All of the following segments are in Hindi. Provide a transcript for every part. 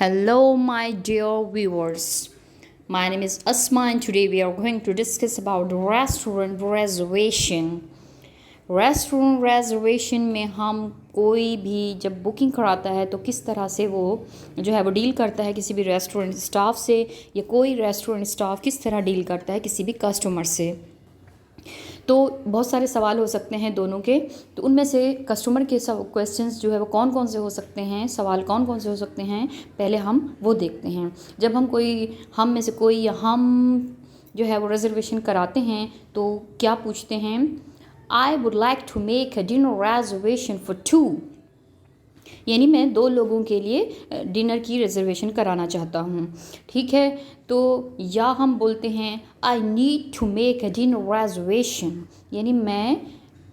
Hello, my dear viewers. My name is Asma, and today we are going to discuss about restaurant reservation. Restaurant reservation में हम कोई भी जब बुकिंग कराता है तो किस तरह से वो जो है वो डील करता है किसी भी रेस्टोरेंट स्टाफ से, या कोई रेस्टोरेंट स्टाफ किस तरह डील करता है किसी भी कस्टमर से। तो बहुत सारे सवाल हो सकते हैं दोनों के, तो उनमें से कस्टमर के सब क्वेश्चंस जो है वो कौन कौन से हो सकते हैं, सवाल कौन कौन से हो सकते हैं, पहले हम वो देखते हैं। जब हम में से कोई हम जो है वो रिजर्वेशन कराते हैं तो क्या पूछते हैं, I would like to make a dinner reservation for 2, यानी मैं 2 लोगों के लिए डिनर की रिजर्वेशन कराना चाहता हूँ। ठीक है, तो या हम बोलते हैं I need to make a dinner reservation, यानी मैं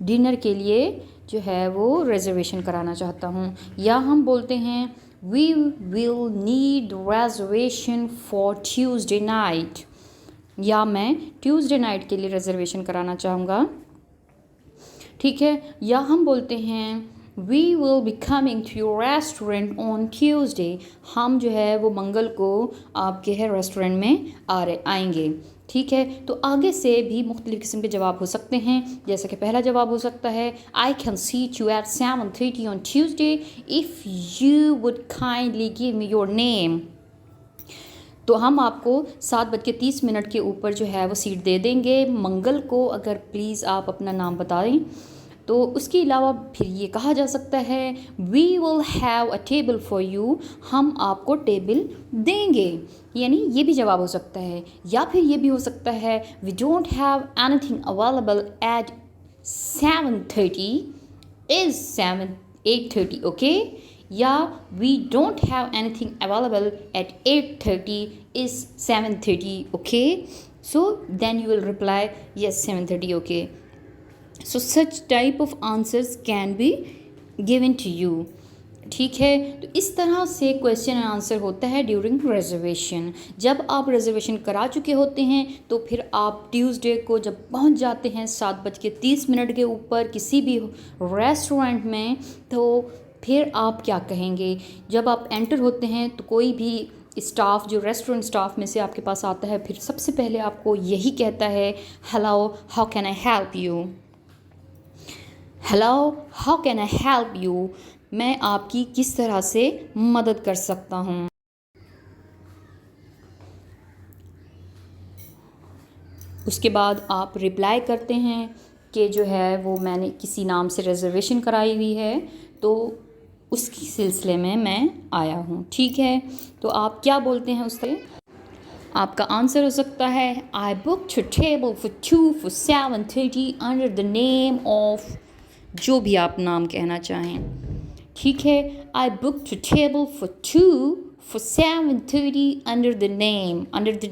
डिनर के लिए जो है वो रिजर्वेशन कराना चाहता हूँ। या हम बोलते हैं we will need reservation for Tuesday night, या मैं ट्यूसडे नाइट के लिए रिजर्वेशन कराना चाहूँगा। ठीक है, या हम बोलते हैं we will be coming to your restaurant on Tuesday, हम जो है वो मंगल को आपके है रेस्टोरेंट में आएंगे। ठीक है, तो आगे से भी मुख्तलिफ़ किस्म के जवाब हो सकते हैं, जैसे कि पहला जवाब हो सकता है I can seat you at 7:30 on Tuesday if you would kindly give me your name. तो हम आपको 7:30 के ऊपर जो है वो सीट दे देंगे मंगल को, अगर प्लीज़ आप अपना नाम बताएं। तो उसके अलावा फिर ये कहा जा सकता है we will have a table for you, हम आपको टेबल देंगे, यानी ये भी जवाब हो सकता है। या फिर ये भी हो सकता है we don't have anything available at 7:30 is 8:30 okay, या we don't have anything available at 8:30 is 7:30 okay, so then you will reply yes 7:30 okay. So such type of answers can be given to you. ठीक है, तो इस तरह से क्वेश्चन एंड आंसर होता है ड्यूरिंग रिजर्वेशन। जब आप रिजर्वेशन करा चुके होते हैं तो फिर आप ट्यूसडे को जब पहुंच जाते हैं 7:30 के ऊपर किसी भी रेस्टोरेंट में, तो फिर आप क्या कहेंगे। जब आप एंटर होते हैं तो कोई भी स्टाफ जो रेस्टोरेंट स्टाफ में से आपके पास आता है, फिर सबसे पहले आपको यही कहता है hello how can I help you, hello how can I help you, मैं आपकी किस तरह से मदद कर सकता हूँ। उसके बाद आप रिप्लाई करते हैं कि जो है वो मैंने किसी नाम से रिजर्वेशन कराई हुई है, तो उसकी सिलसिले में मैं आया हूँ। ठीक है, तो आप क्या बोलते हैं उससे। आपका आंसर हो सकता है I book two table for 2 for 7:30 under the name of, जो भी आप नाम कहना चाहें। ठीक है, I book two table for 2 for 7:30 under the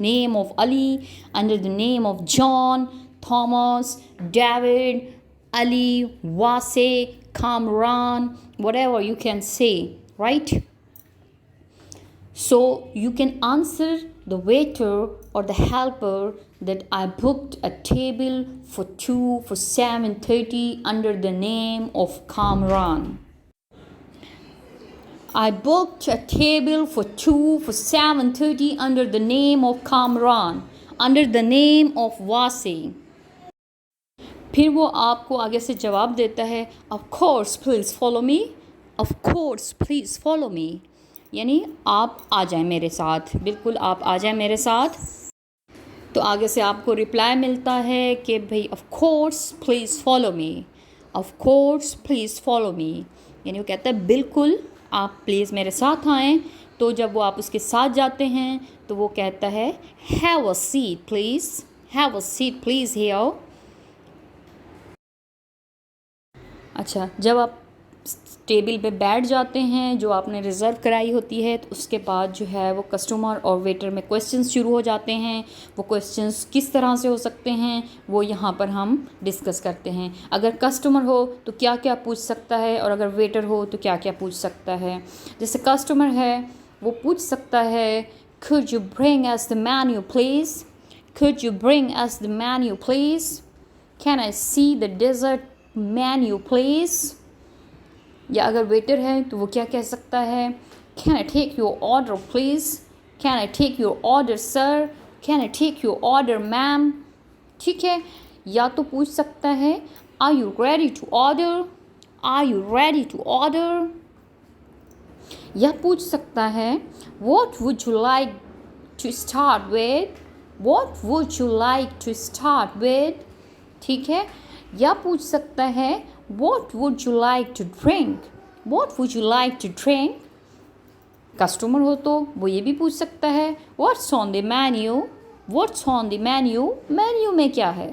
name of Ali, under the name of John, Thomas, David, Ali, Wase, Kamran, whatever you can say, right? So you can answer the waiter or the helper that I booked a table for 2 for 7:30 under the name of Kamran. I booked a table for 2 for 7:30 under the name of Kamran, under the name of Wasi. फिर वो आपको आगे से जवाब देता है of course please follow me, of course please follow me, यानी आप आ जाएं मेरे साथ, बिल्कुल आप आ जाएं मेरे साथ। तो आगे से आपको रिप्लाई मिलता है कि भाई of course please follow me, of course please follow me, यानी वो कहता है बिल्कुल आप प्लीज़ मेरे साथ आएँ। तो जब वो आप उसके साथ जाते हैं तो वो कहता है have a seat please, have a seat please here. अच्छा, जब आप टेबल पे बैठ जाते हैं जो आपने रिज़र्व कराई होती है, तो उसके बाद जो है वो कस्टमर और वेटर में क्वेश्चंस शुरू हो जाते हैं। वो क्वेश्चंस किस तरह से हो सकते हैं वो यहाँ पर हम डिस्कस करते हैं। अगर कस्टमर हो तो क्या क्या पूछ सकता है, और अगर वेटर हो तो क्या क्या पूछ सकता है। जैसे कस्टमर है वो पूछ सकता है could you bring us the menu please, could you bring us the menu please, can I see the dessert menu please। या अगर वेटर है तो वो क्या कह सकता है Can I take your order please? Can I take your order sir? Can I take your order ma'am? ठीक है, या तो पूछ सकता है Are you ready to order? Are you ready to order? या पूछ सकता है What would you like to start with? What would you like to start with? ठीक है, या पूछ सकता है What would you like to drink? What would you like to drink? Customer हो तो वो ये भी पूछ सकता है What's on the menu? What's on the menu? Menu में क्या है?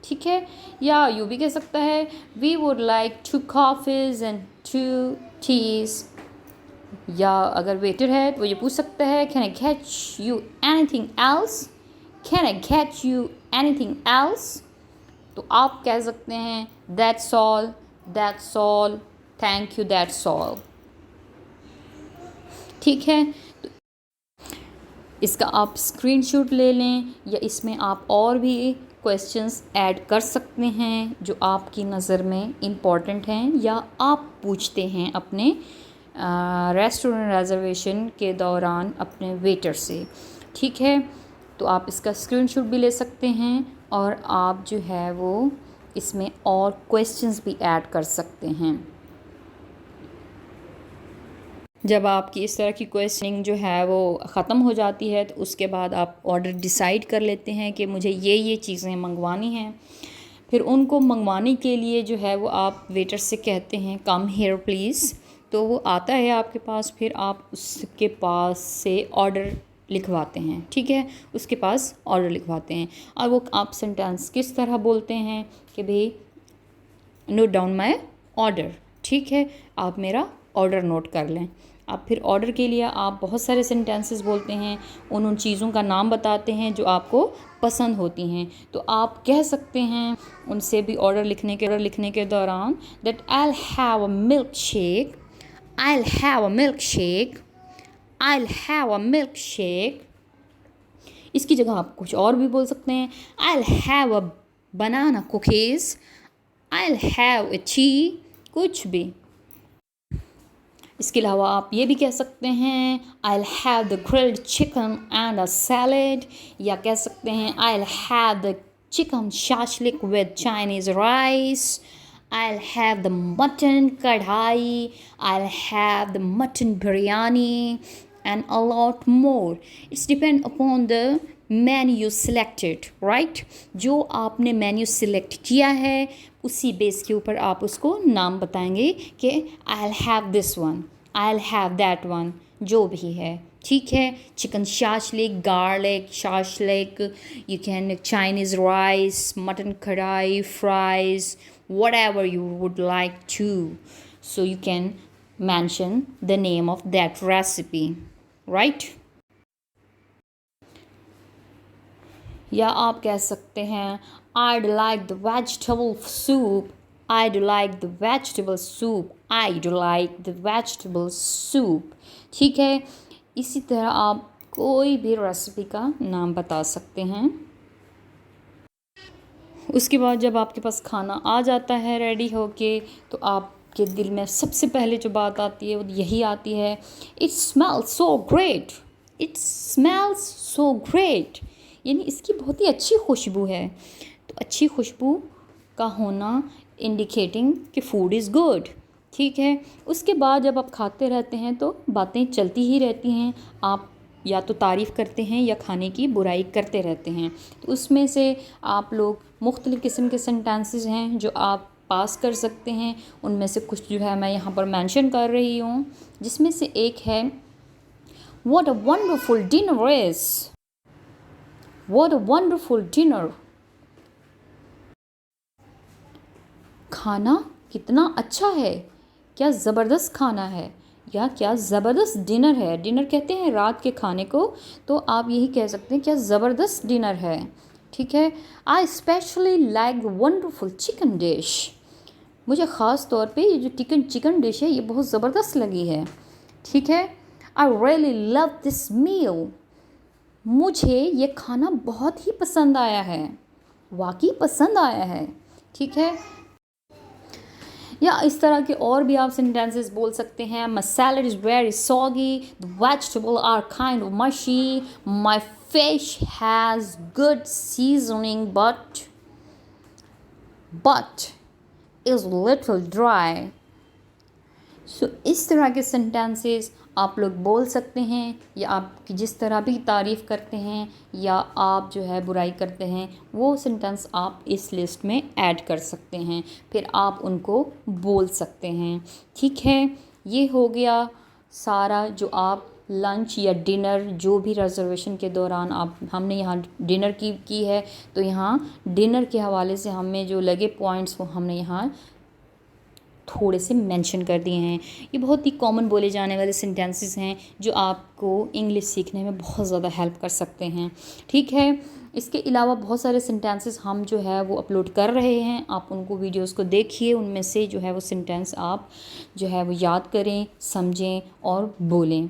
ठीक है, या यूँ भी कह सकता है We would like 2 coffees and 2 teas. या अगर वेटर है तो ये पूछ सकता है Can I catch you anything else? Can I catch you anything else? तो आप कह सकते हैं That's all, that's all, thank you, that's all. ठीक है, तो इसका आप स्क्रीनशॉट ले लें या इसमें आप और भी क्वेश्चंस ऐड कर सकते हैं जो आपकी नज़र में इम्पॉर्टेंट हैं या आप पूछते हैं अपने रेस्टोरेंट रिजर्वेशन के दौरान अपने वेटर से. ठीक है, तो आप इसका स्क्रीनशॉट भी ले सकते हैं और आप जो है वो इसमें और क्वेश्चंस भी ऐड कर सकते हैं. जब आपकी इस तरह की क्वेश्चनिंग जो है वो ख़त्म हो जाती है तो उसके बाद आप ऑर्डर डिसाइड कर लेते हैं कि मुझे ये चीज़ें मंगवानी हैं. फिर उनको मंगवाने के लिए जो है वो आप वेटर से कहते हैं कम हियर प्लीज़, तो वो आता है आपके पास. फिर आप उसके पास से ऑर्डर लिखवाते हैं. ठीक है, उसके पास ऑर्डर लिखवाते हैं और वो आप सेंटेंस किस तरह बोलते हैं कि भाई नोट डाउन माय ऑर्डर. ठीक है, आप मेरा ऑर्डर नोट कर लें. आप फिर ऑर्डर के लिए आप बहुत सारे सेंटेंसेस बोलते हैं, उन चीज़ों का नाम बताते हैं जो आपको पसंद होती हैं. तो आप कह सकते हैं उनसे भी ऑर्डर लिखने के दौरान that I'll have a milkshake, I'll have a milkshake, I'll have a milkshake. इसकी जगह आप कुछ और भी बोल सकते हैं I'll have a banana cookies, I'll have a tea, कुछ भी. इसके अलावा आप ये भी कह सकते हैं I'll have the grilled chicken and a salad, या कह सकते हैं I'll have the chicken shashlik with Chinese rice, I'll have the mutton kadhai, I'll have the mutton biryani and a lot more. It's depend upon the menu selected, right? जो आपने मेन्यू सिलेक्ट किया है उसी बेस के ऊपर आप उसको नाम बताएंगे कि I'll have this one, I'll have that one, जो भी है. ठीक है, chicken shashlik, garlic shashlik, you can Chinese rice, mutton कढ़ाई, fries, whatever you would like to. So you can mention the name of that recipe, right? या आप कह सकते हैं I'd like the vegetable soup, I'd like the vegetable soup, I'd like the vegetable soup. ठीक है, इसी तरह आप कोई भी रेसिपी का नाम बता सकते हैं. उसके बाद जब आपके पास खाना आ जाता है रेडी होके तो आपके दिल में सबसे पहले जो बात आती है वो यही आती है It smells so great, It smells so great. यानी इसकी बहुत ही अच्छी खुशबू है. तो अच्छी खुशबू का होना इंडिकेटिंग कि फूड इज़ गुड. ठीक है, उसके बाद जब आप खाते रहते हैं तो बातें चलती ही रहती हैं. आप या तो तारीफ़ करते हैं या खाने की बुराई करते रहते हैं. तो उसमें से आप लोग मुख्तलिफ़ किस्म के सेंटेंसेस हैं जो आप पास कर सकते हैं. उनमें से कुछ जो है मैं यहाँ पर मेंशन कर रही हूँ, जिसमें से एक है What a wonderful dinner is. What a wonderful dinner. खाना कितना अच्छा है, क्या ज़बरदस्त खाना है, या क्या ज़बरदस्त डिनर है. डिनर कहते हैं रात के खाने को, तो आप यही कह सकते हैं क्या ज़बरदस्त डिनर है. ठीक है, I specially like the wonderful chicken dish. मुझे ख़ास तौर पे ये जो चिकन डिश है ये बहुत ज़बरदस्त लगी है. ठीक है, I really love this meal. मुझे ये खाना बहुत ही पसंद आया है, वाकई पसंद आया है. ठीक है, या इस तरह के और भी आप सेंटेंसेस बोल सकते हैं। My salad is very soggy, the vegetable are kind of mushy, my fish has good seasoning but is little dry। So इस तरह के सेंटेंसेस आप लोग बोल सकते हैं, या आप जिस तरह भी तारीफ़ करते हैं या आप जो है बुराई करते हैं, वो सेंटेंस आप इस लिस्ट में ऐड कर सकते हैं, फिर आप उनको बोल सकते हैं। ठीक है, ये हो गया सारा जो आप लंच या डिनर जो भी रिजर्वेशन के दौरान आप हमने यहाँ डिनर की है, तो यहाँ डिनर के हवाले से हमें जो लगे पॉइंट्स वो हमने यहाँ थोड़े से मेंशन कर दिए हैं। ये बहुत ही कॉमन बोले जाने वाले सेंटेंसेस हैं जो आपको इंग्लिश सीखने में बहुत ज़्यादा हेल्प कर सकते हैं। ठीक है, इसके अलावा बहुत सारे सेंटेंसेस हम जो है वो अपलोड कर रहे हैं, आप उनको वीडियोस को देखिए, उनमें से जो है वो सेंटेंस आप जो है वो याद करें, समझें और बोलें।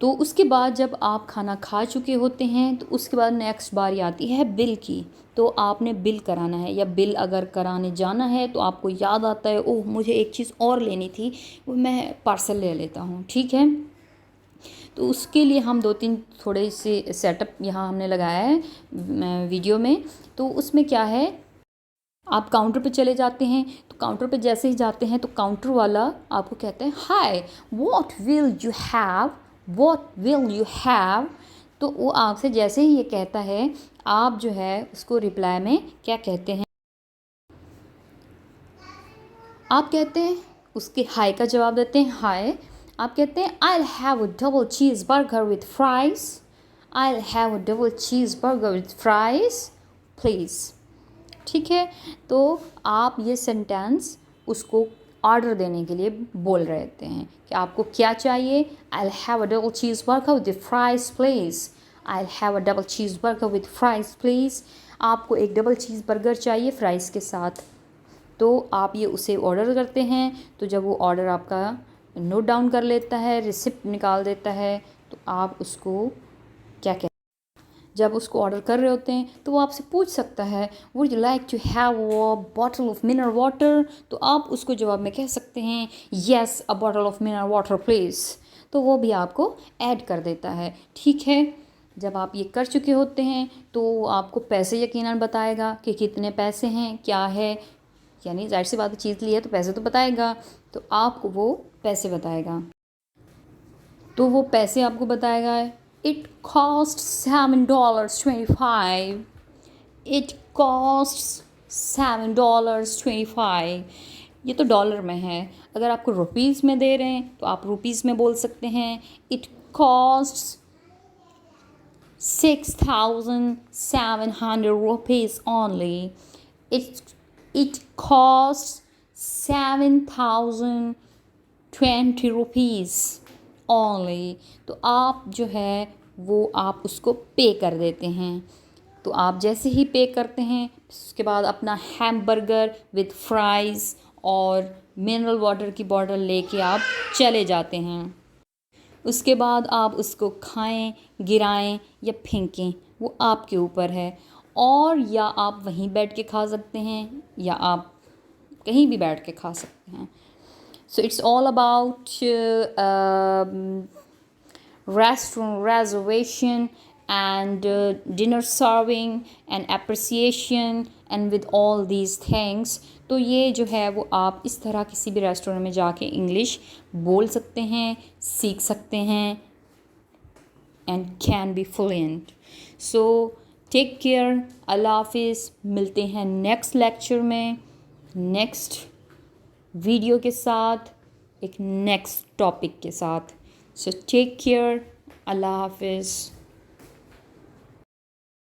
तो उसके बाद जब आप खाना खा चुके होते हैं तो उसके बाद नेक्स्ट बारी आती है बिल की। तो आपने बिल कराना है, या बिल अगर कराने जाना है तो आपको याद आता है, ओह मुझे एक चीज़ और लेनी थी, वो मैं पार्सल ले लेता हूँ। ठीक है, तो उसके लिए हम 2-3 थोड़े से सेटअप यहाँ हमने लगाया है वीडियो में। तो उसमें क्या है, आप काउंटर पे चले जाते हैं, तो काउंटर पे जैसे ही जाते हैं तो काउंटर वाला आपको कहता है hi what will you have. तो वो आपसे जैसे ही ये कहता है, आप जो है उसको रिप्लाई में क्या कहते हैं, आप कहते हैं उसके हाय का जवाब देते हैं हाय। आप कहते हैं I have a double cheese burger with fries, I have a double cheese burger with fries please. ठीक है, तो आप ये सेंटेंस उसको ऑर्डर देने के लिए बोल रहे होते हैं कि आपको क्या चाहिए। I have a double cheese burger with fries please, I have a double cheese burger with fries please. आपको एक डबल चीज़ बर्गर चाहिए फ्राइज़ के साथ, तो आप ये उसे ऑर्डर करते हैं। तो जब वो ऑर्डर आपका नोट डाउन कर लेता है, रिसिप्ट निकाल देता है, तो आप उसको क्या कहते हैं, जब उसको ऑर्डर कर रहे होते हैं तो वो आपसे पूछ सकता है would you like to have a bottle of mineral water. तो आप उसको जवाब में कह सकते हैं yes a bottle of mineral water please. तो वो भी आपको ऐड कर देता है। ठीक है, जब आप ये कर चुके होते हैं तो आपको पैसे यकीनन बताएगा कि कितने पैसे हैं, क्या है, यानी जाहिर सी बात है चीज़ ली है तो पैसे तो बताएगा, तो आपको वो पैसे बताएगा। तो वो पैसे आपको बताएगा, इट कॉस्ट $7.25, इट कॉस्ट $7.25। ये तो डॉलर में है, अगर आपको रुपीज़ में दे रहे हैं तो आप रुपीज़ में बोल सकते हैं it cost $6,700 only, it costs $7,020 only। तो आप जो है वो आप उसको पे कर देते हैं। तो आप जैसे ही पे करते हैं उसके बाद अपना हैमबर्गर विद फ्राइज़ और मिनरल वाटर की बॉटल लेके आप चले जाते हैं। उसके बाद आप उसको खाएं, गिराएं या फेंकें, वो आपके ऊपर है। और या आप वहीं बैठ के खा सकते हैं या आप कहीं भी बैठ के खा सकते हैं। So it's all about restaurant reservation and dinner serving and appreciation and with all these things। तो ये जो है वो आप इस तरह किसी भी रेस्टोरेंट में जाके इंग्लिश बोल सकते हैं, सीख सकते हैं and can be fluent। so take care, अल्लाह हाफिज़। मिलते हैं नेक्स्ट लेक्चर में नेक्स्ट वीडियो के साथ, एक नेक्स्ट टॉपिक के साथ। So take care, Allah Hafiz।